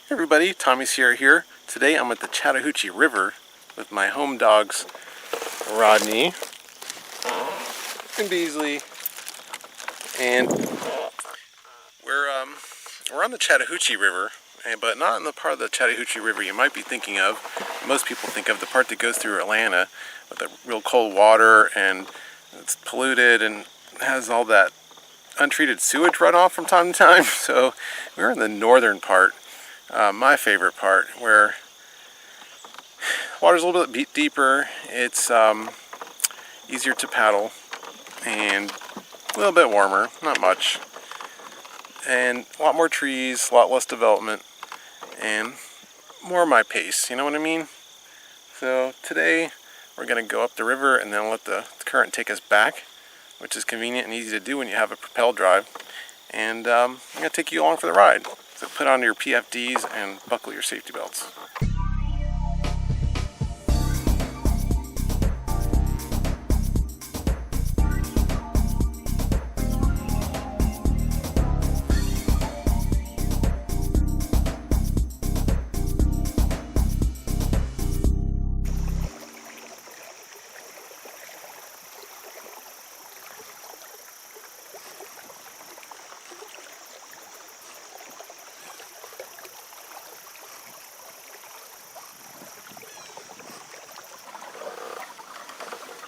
Hey everybody, Tommy Sierra here. Today I'm at the Chattahoochie River with my home dogs, Rodney and Beasley, and we're on the Chattahoochee River, but not in the part of the Chattahoochee River you might be thinking of. Most people think of the part that goes through Atlanta with the real cold water, and it's polluted and has all that untreated sewage runoff from time to time. So we're in the northern part. My favorite part, where the water's a little bit deeper, it's easier to paddle, and a little bit warmer, not much, and a lot more trees, a lot less development, and more my pace, you know what I mean? So today we're going to go up the river and then let the current take us back, which is convenient and easy to do when you have a propel drive, and I'm going to take you along for the ride. So put on your PFDs and buckle your safety belts.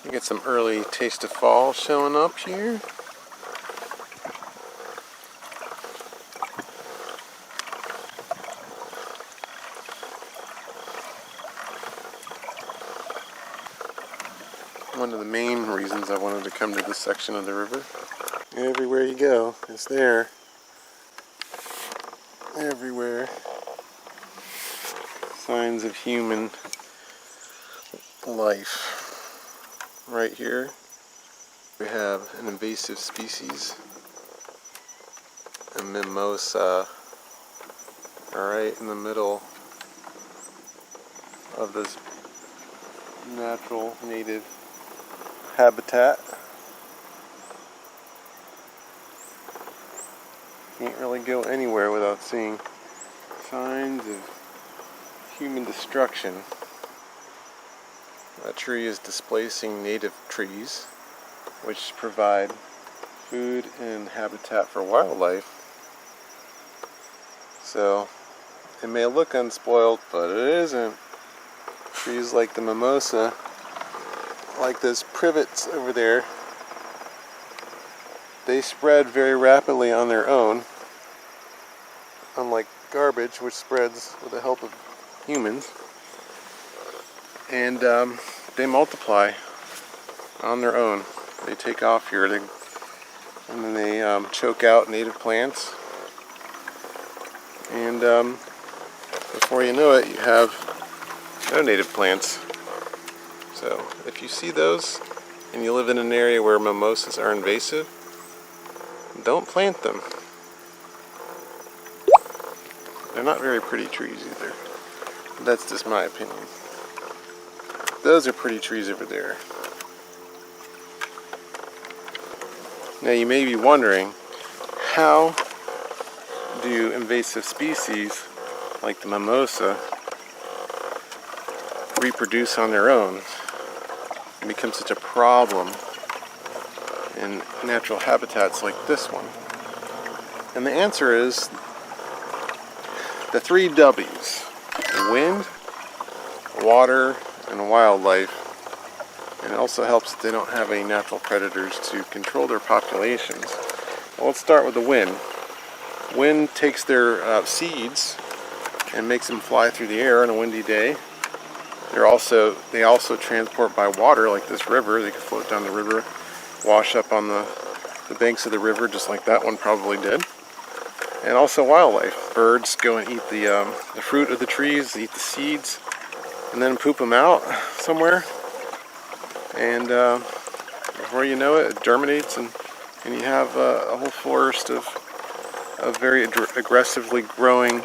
You get some early taste of fall showing up here. One of the main reasons I wanted to come to this section of the river. Everywhere you go, it's there. Everywhere. Signs of human life. Right here we have an invasive species, a mimosa, right in the middle of this natural native habitat. Can't really go anywhere without seeing signs of human destruction. That tree is displacing native trees, which provide food and habitat for wildlife. So it may look unspoiled, but it isn't. Trees like the mimosa, like those privets over there, they spread very rapidly on their own, unlike garbage, which spreads with the help of humans. And they multiply on their own. They take off here, and then they choke out native plants. And before you know it, you have no native plants. So if you see those, and you live in an area where mimosas are invasive, don't plant them. They're not very pretty trees either. That's just my opinion. Those are pretty trees over there. Now you may be wondering, how do invasive species like the mimosa reproduce on their own and become such a problem in natural habitats like this one? And the answer is the 3 W's: wind, water, and wildlife. And it also helps that they don't have any natural predators to control their populations. Well, let's start with the wind. Wind takes their seeds and makes them fly through the air on a windy day. They also transport by water, like this river. They can float down the river, wash up on the banks of the river, just like that one probably did. And also wildlife. Birds go and eat the fruit of the trees, eat the seeds, and then poop them out somewhere, and before you know it, it germinates, and you have a whole forest of very aggressively growing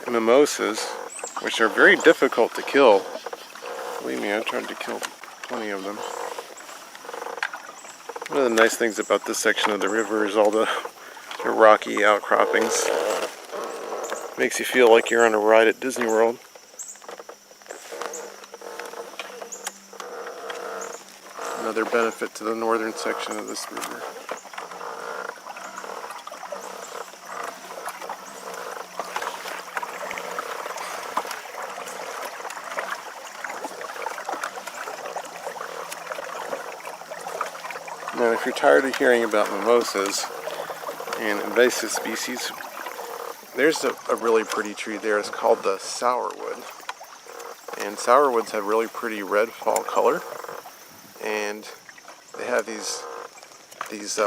mimosas, which are very difficult to kill. Believe me, I've tried to kill plenty of them. One of the nice things about this section of the river is all the rocky outcroppings. Makes you feel like you're on a ride at Disney World. Another benefit to the northern section of this river. Now, if you're tired of hearing about mimosas and invasive species, there's a really pretty tree there. It's called the sourwood. And sourwoods have really pretty red fall color. And they have these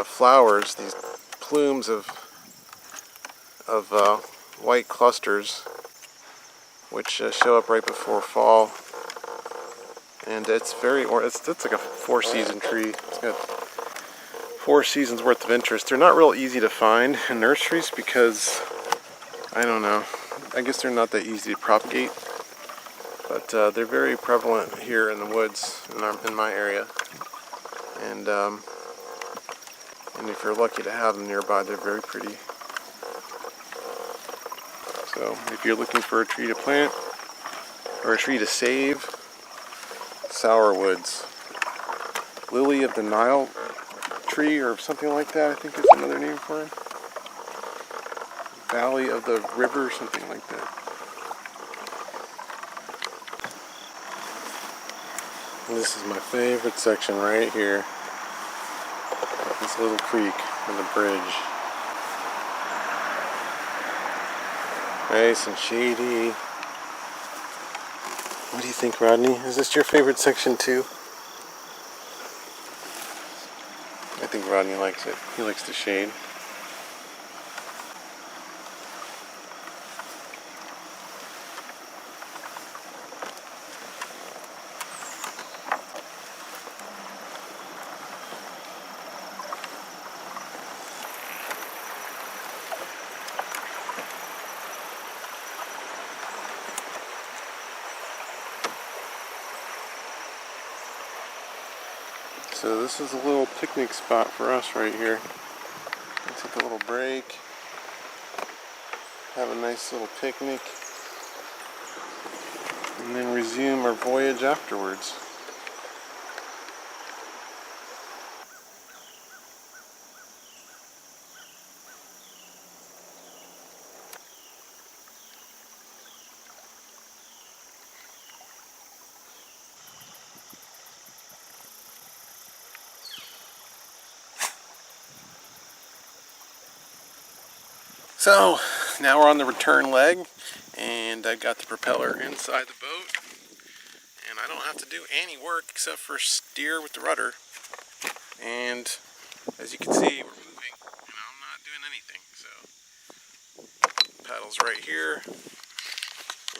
flowers, these plumes of white clusters, which show up right before fall. And it's it's like a 4-season tree. It's got 4 seasons worth of interest. They're not real easy to find in nurseries because, I don't know, I guess they're not that easy to propagate. But they're very prevalent here in the woods in my area. And if you're lucky to have them nearby, they're very pretty. So if you're looking for a tree to plant or a tree to save, sourwoods. Lily of the Nile tree or something like that, I think is another name for it. Valley of the River, something like that. And this is my favorite section right here. This little creek and the bridge. Nice and shady. What do you think, Rodney? Is this your favorite section too? I think Rodney likes it. He likes the shade. So this is a little picnic spot for us right here. Let's take a little break, have a nice little picnic, and then resume our voyage afterwards. So now we're on the return leg, and I got the propeller inside the boat, and I don't have to do any work except for steer with the rudder. And as you can see, we're moving, and I'm not doing anything. So paddles right here,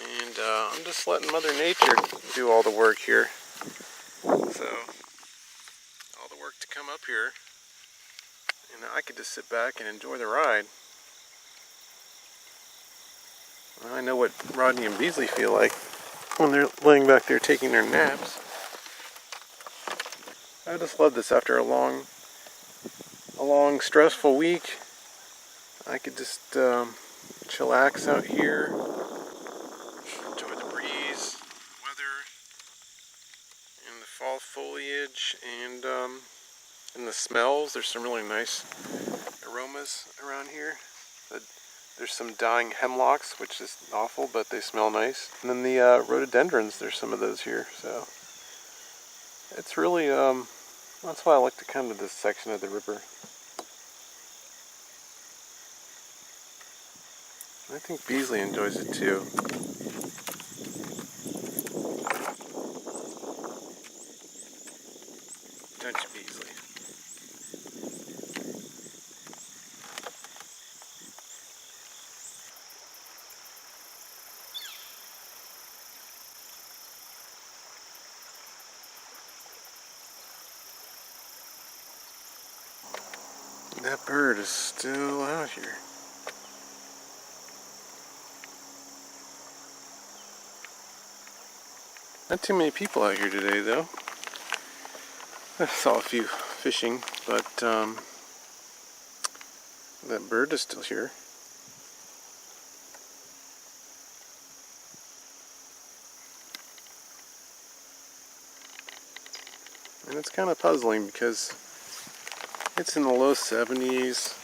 and I'm just letting Mother Nature do all the work here. So all the work to come up here, and I could just sit back and enjoy the ride. I know what Rodney and Beasley feel like when they're laying back there taking their naps. I just love this. After a long stressful week, I could just chillax out here, enjoy the breeze, the weather, and the fall foliage, and the smells. There's some really nice aromas around here. There's some dying hemlocks, which is awful, but they smell nice. And then the rhododendrons, there's some of those here. So it's really, that's why I like to come to this section of the river. I think Beasley enjoys it too. Don't you, Beasley? That bird is still out here. Not too many people out here today, though. I saw a few fishing, but that bird is still here. it's kind of puzzling because it's in the low 70s.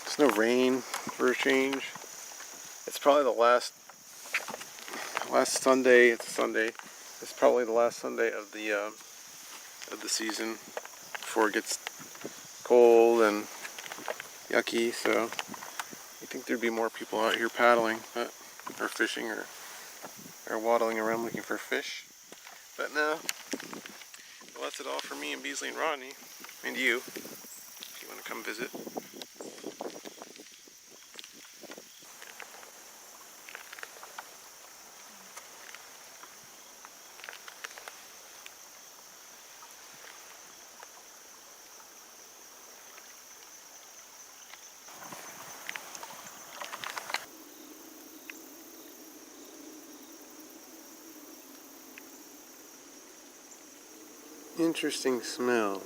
There's no rain for a change. It's probably the last Sunday. It's a Sunday. It's probably the last Sunday of the season before it gets cold and yucky. So you think there'd be more people out here paddling, or fishing, or waddling around looking for fish. But no. Well, that's it all for me and Beasley and Rodney, and you, if you want to come visit. Interesting smells.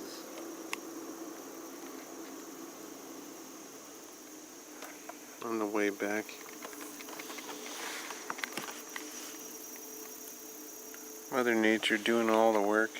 On the way back. Mother Nature doing all the work.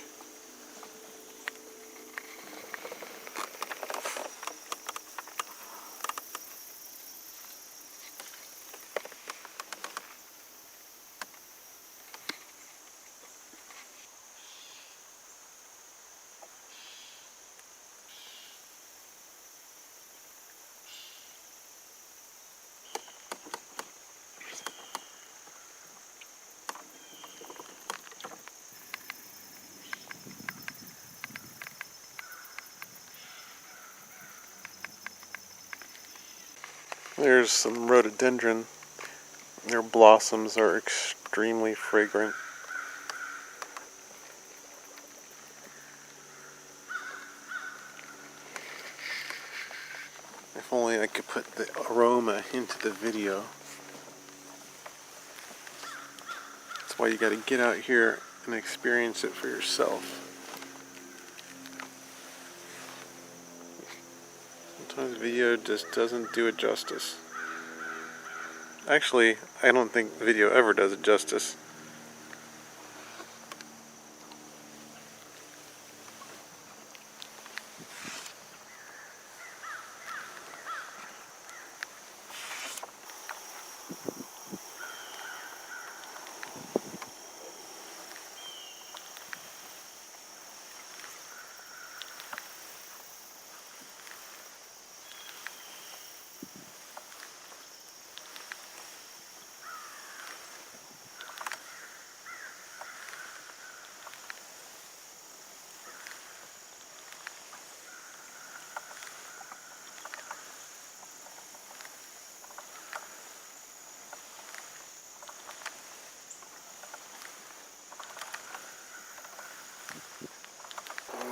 There's some rhododendron. Their blossoms are extremely fragrant. If only I could put the aroma into the video. That's why you gotta get out here and experience it for yourself. Sometimes video just doesn't do it justice. Actually, I don't think video ever does it justice.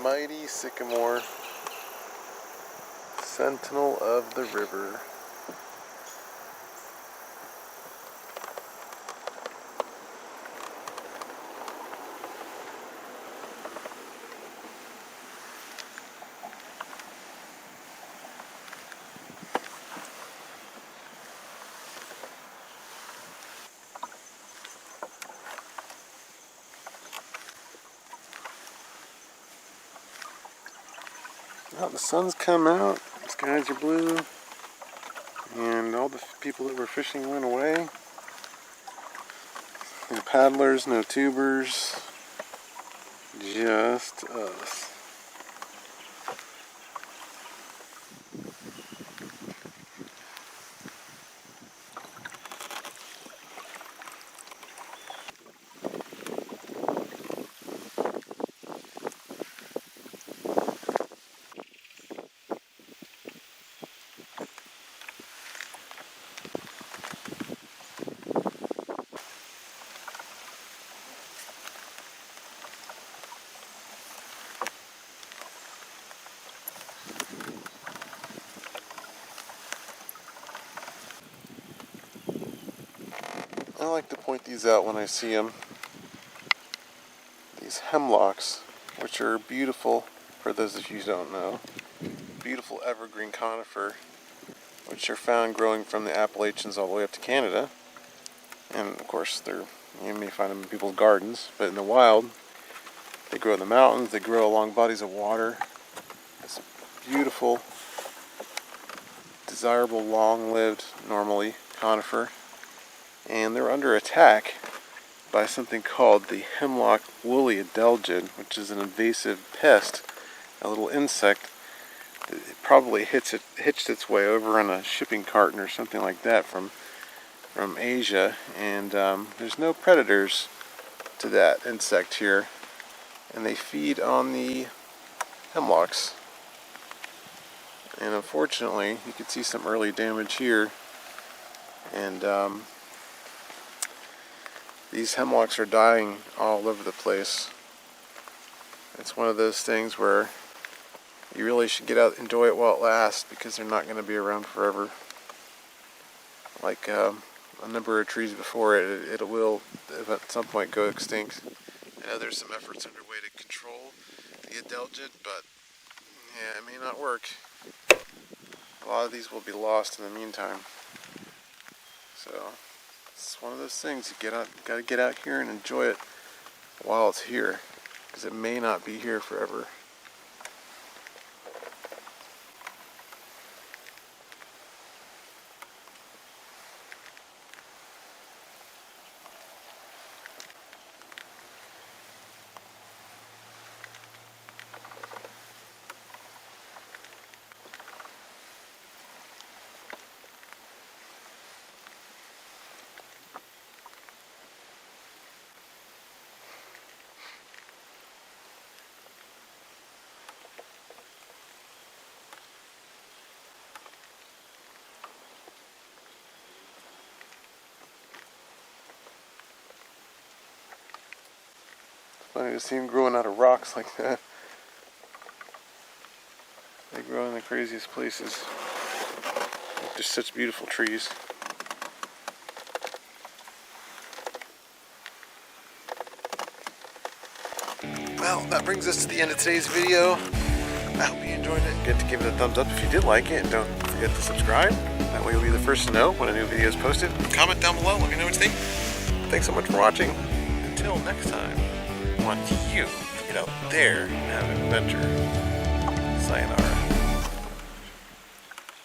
Mighty sycamore, sentinel of the river. Well, the sun's come out, the skies are blue, and all the people that were fishing went away. No paddlers, no tubers, just us. I like to point these out when I see them. These hemlocks, which are beautiful, for those of you who don't know, beautiful evergreen conifer, which are found growing from the Appalachians all the way up to Canada. And of course, you may find them in people's gardens, but in the wild, They grow in the mountains, they grow along bodies of water. It's beautiful, desirable, long-lived, normally, conifer. And they're under attack by something called the hemlock woolly adelgid, which is an invasive pest, a little insect that probably hitched its way over on a shipping carton or something like that from Asia. And there's no predators to that insect here, and they feed on the hemlocks. And unfortunately, you can see some early damage here, and these hemlocks are dying all over the place. It's one of those things where you really should get out and enjoy it while it lasts, because they're not going to be around forever. Like a number of trees before it, it will at some point go extinct. I know there's some efforts underway to control the adelgid, but yeah, it may not work. A lot of these will be lost in the meantime. So it's one of those things, you gotta get out here and enjoy it while it's here, because it may not be here forever. Funny to see them growing out of rocks like that. They grow in the craziest places. They're such beautiful trees. Well, that brings us to the end of today's video. I hope you enjoyed it. Get to give it a thumbs up if you did like it, and don't forget to subscribe. That way you'll be the first to know when a new video is posted. Comment down below, let me know what you think. Thanks so much for watching. Until next time, I want you to get out there and have an adventure. Sayonara.